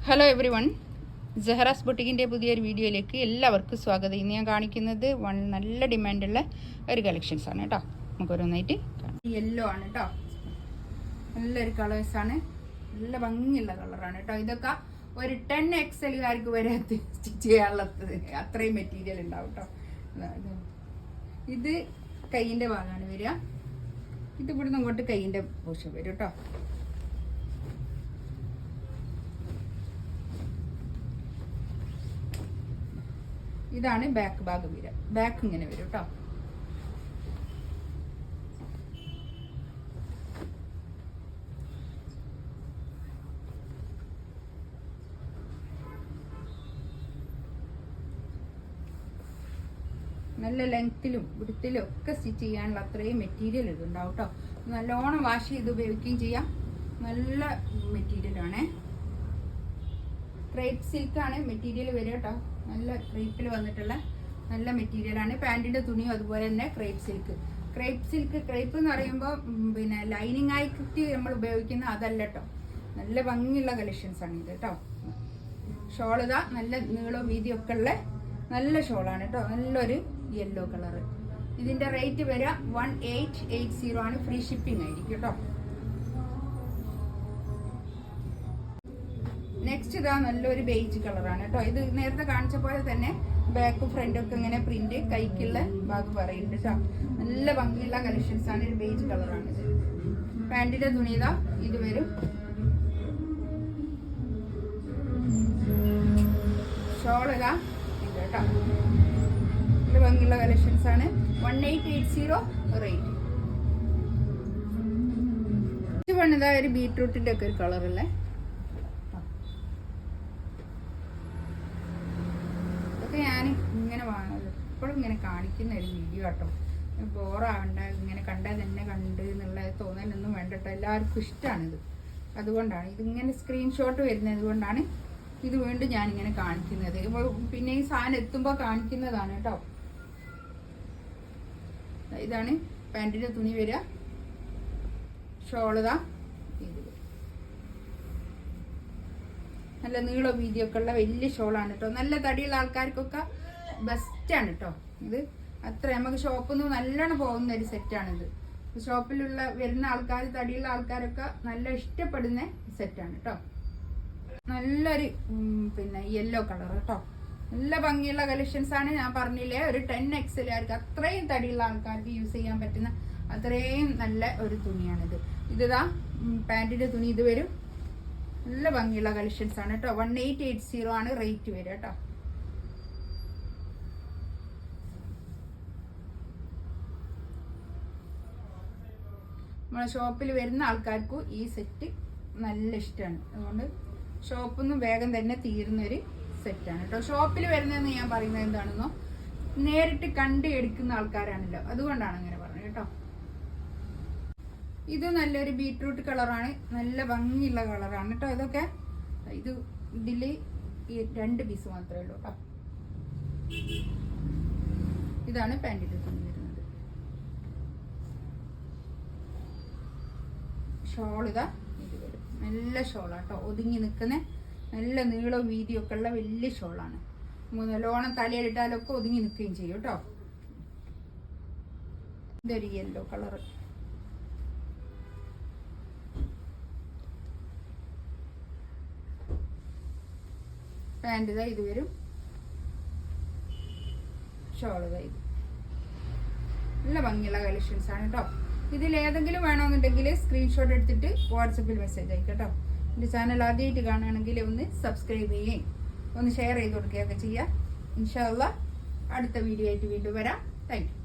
Hello every one, Jahra's ബൊട്ടിക്കിൻ്റെ പുതിയൊരു വീഡിയോയിലേക്ക് എല്ലാവർക്കും സ്വാഗതം. ഇന്ന് ഞാൻ കാണിക്കുന്നത് നല്ല ഡിമാൻഡുള്ള ഒരു കളക്ഷൻസ് ആണ് കേട്ടോ. നമുക്കൊരോന്നായിട്ട് കാണാം. യെല്ലോ ആണ് കേട്ടോ, നല്ലൊരു കളേഴ്സാണ്, നല്ല ഭംഗിയുള്ള കളറാണ് കേട്ടോ. ഇതൊക്കെ ഒരു 10XL വരെ സ്റ്റിച്ച് ചെയ്യാനുള്ളത്, അത്രയും മെറ്റീരിയൽ ഉണ്ടാവും കേട്ടോ. ഇത് കൈയിൻ്റെ ഭാഗമാണ് വരിക, ഇത് ഇവിടുന്ന് അങ്ങോട്ട് കൈയിൻ്റെ പോഷൻ വരും കേട്ടോ. ഇതാണ് ബാക്ക് ഭാഗം വരിക, ബാക്ക് ഇങ്ങനെ വരും കേട്ടോ. നല്ല ലെങ്ത്തിലും വിടുത്തിലും ഒക്കെ സ്റ്റിച്ച് ചെയ്യാനുള്ള അത്രയും മെറ്റീരിയൽ ഇതുണ്ടാവും കേട്ടോ. നല്ലോണം വാഷ് ചെയ്ത് ഉപയോഗിക്കുകയും ചെയ്യാം. നല്ല മെറ്റീരിയലാണ്, ക്രേപ്പ് സിൽക്കാണ് മെറ്റീരിയൽ വരിക കേട്ടോ. നല്ല ക്രേപ്പിൽ വന്നിട്ടുള്ള നല്ല മെറ്റീരിയലാണ്. പാൻറ്റിൻ്റെ തുണിയും അതുപോലെ തന്നെ ക്രേപ്പ് സിൽക്ക്. ക്രേപ്പ് എന്ന് പറയുമ്പോൾ പിന്നെ ലൈനിങ് ആയിട്ട് നമ്മൾ ഉപയോഗിക്കുന്ന അതല്ല കേട്ടോ. നല്ല ഭംഗിയുള്ള കളക്ഷൻസ് ആണ് ഇത് കേട്ടോ. ഷോൾ ഇതാ നല്ല നീളവും വീതിയൊക്കെ ഉള്ള നല്ല ഷോളാണ് കേട്ടോ. നല്ലൊരു യെല്ലോ കളറ്. ഇതിൻ്റെ റേറ്റ് വരിക 1880 ആണ്. ഫ്രീ ഷിപ്പിംഗ് ആയിരിക്കും കേട്ടോ. നെക്സ്റ്റ് ഇതാ നല്ലൊരു ബേജ് കളറാണ് കേട്ടോ. ഇത് നേരത്തെ കാണിച്ച പോലെ തന്നെ ബാക്കും ഫ്രണ്ടും ഒക്കെ ഇങ്ങനെ പ്രിന്റ്, കൈക്കുള്ള ഭാഗം പറയുന്നുണ്ട് കേട്ടോ. നല്ല ഭംഗിയുള്ള കളക്ഷൻസ് ആണ്. ഒരു ബേജ് കളറാണ് ഇത്. പാൻറ്റിന്റെ തുണി ഇതാ ഇത് വരും. ഷോൾ ഇതാ ഇത് കേട്ടോ. നല്ല ഭംഗിയുള്ള കളക്ഷൻസ് ആണ്. 1880 റേറ്റ്. ഇത് പണിതാ ഒരു ബീട്രൂട്ടിന്റെ ഒക്കെ ഒരു കളറല്ലേ. ഞാൻ ഇങ്ങനെ എപ്പോഴും ഇങ്ങനെ കാണിക്കുന്ന ഒരു വീഡിയോ കേട്ടോ. ബോറാവണ്ട, ഇങ്ങനെ കണ്ടാൽ തന്നെ കണ്ട് എന്നുള്ള തോന്നലൊന്നും വേണ്ട കേട്ടോ. എല്ലാവർക്കും ഇഷ്ടമാണിത്, അതുകൊണ്ടാണ് ഇതിങ്ങനെ സ്ക്രീൻഷോട്ട് വരുന്നത് കൊണ്ടാണ് ഇത് വീണ്ടും ഞാനിങ്ങനെ കാണിക്കുന്നത്. പിന്നെ ഈ സാധനം എത്തുമ്പോൾ കാണിക്കുന്നതാണ് കേട്ടോ. ഇതാണ് പാൻറ്റിൻ്റെ തുണി വരിക. ഷോളിതാ ഇത് നല്ല നീളോ വീതിയൊക്കെ ഉള്ള വലിയ ഷോളാണ് കേട്ടോ. നല്ല തടിയുള്ള ആൾക്കാർക്കൊക്കെ ബെസ്റ്റാണ് കേട്ടോ. ഇത് അത്ര നമുക്ക് ഷോപ്പിൽ നിന്ന് നല്ലോണം പോകുന്ന ഒരു സെറ്റാണിത്. ഷോപ്പിലുള്ള വരുന്ന ആൾക്കാർ, തടിയുള്ള ആൾക്കാരൊക്കെ നല്ല ഇഷ്ടപ്പെടുന്ന സെറ്റാണ് കേട്ടോ. നല്ലൊരു പിന്നെ യെല്ലോ കളർ കേട്ടോ. നല്ല ഭംഗിയുള്ള കളക്ഷൻസ് ആണ്. ഞാൻ പറഞ്ഞില്ലേ, ഒരു 10XL അത്രയും തടിയുള്ള ആൾക്കാർക്ക് യൂസ് ചെയ്യാൻ പറ്റുന്ന അത്രയും നല്ല ഒരു തുണിയാണിത്. ഇതാ പാൻറ്റിൻ്റെ തുണി ഇത് വരും. നല്ല ഭംഗിയുള്ള കളക്ഷൻസ് ആണ് കേട്ടോ. 1880 ആണ് റേറ്റ് വരിക കേട്ടോ. നമ്മളെ ഷോപ്പിൽ വരുന്ന ആൾക്കാർക്കും ഈ സെറ്റ് നല്ല ഇഷ്ടമാണ്. അതുകൊണ്ട് ഷോപ്പിൽ നിന്ന് വേഗം തന്നെ തീരുന്നൊരു സെറ്റാണ് കേട്ടോ. ഷോപ്പിൽ വരുന്നതെന്ന് ഞാൻ പറയുന്നത് എന്താണെന്നോ, നേരിട്ട് കണ്ട് എടുക്കുന്ന ആൾക്കാരാണല്ലോ, അതുകൊണ്ടാണ് അങ്ങനെ പറഞ്ഞത് കേട്ടോ. ഇത് നല്ലൊരു ബീട്രൂട്ട് കളറാണ്, നല്ല ഭംഗിയുള്ള കളറാണ് കേട്ടോ. ഇതൊക്കെ ഇതിൽ ഈ 2 പീസ് മാത്രമേ ഉള്ളൂ കേട്ടോ. ഇതാണ് പാൻറ്റിൻ്റെ തുണി വരുന്നത്. ഷോൾ ഇതാ ഇത് വരും. നല്ല ഷോളാണ് കേട്ടോ. ഒതുങ്ങി നിൽക്കുന്ന നല്ല നീളവും വീതിയൊക്കെ ഉള്ള വലിയ ഷോളാണ്. നല്ലോണം തലയിലിട്ടാലൊക്കെ ഒതുങ്ങി നിൽക്കുകയും ചെയ്യും കേട്ടോ. ഇതൊരു യെല്ലോ കളറ്. പാൻറ് ഇതാ ഇത് വരും. ഷോൾ ഇതാ ഇത്. നല്ല ഭംഗിയുള്ള കളക്ഷൻസ് ആണ് കേട്ടോ. ഇതിലേതെങ്കിലും വേണമെന്നുണ്ടെങ്കിൽ സ്ക്രീൻഷോട്ട് എടുത്തിട്ട് വാട്സപ്പിൽ മെസ്സേജ് അയക്കാം കേട്ടോ. എൻ്റെ ചാനൽ ആദ്യമായിട്ട് കാണുകയാണെങ്കിൽ ഒന്ന് സബ്സ്ക്രൈബ് ചെയ്യുകയും ഒന്ന് ഷെയർ ചെയ്ത് കൊടുക്കുകയൊക്കെ ചെയ്യാം. ഇൻഷാ അല്ലാഹ് അടുത്ത വീഡിയോ ആയിട്ട് വീണ്ടും വരാം. Thank you.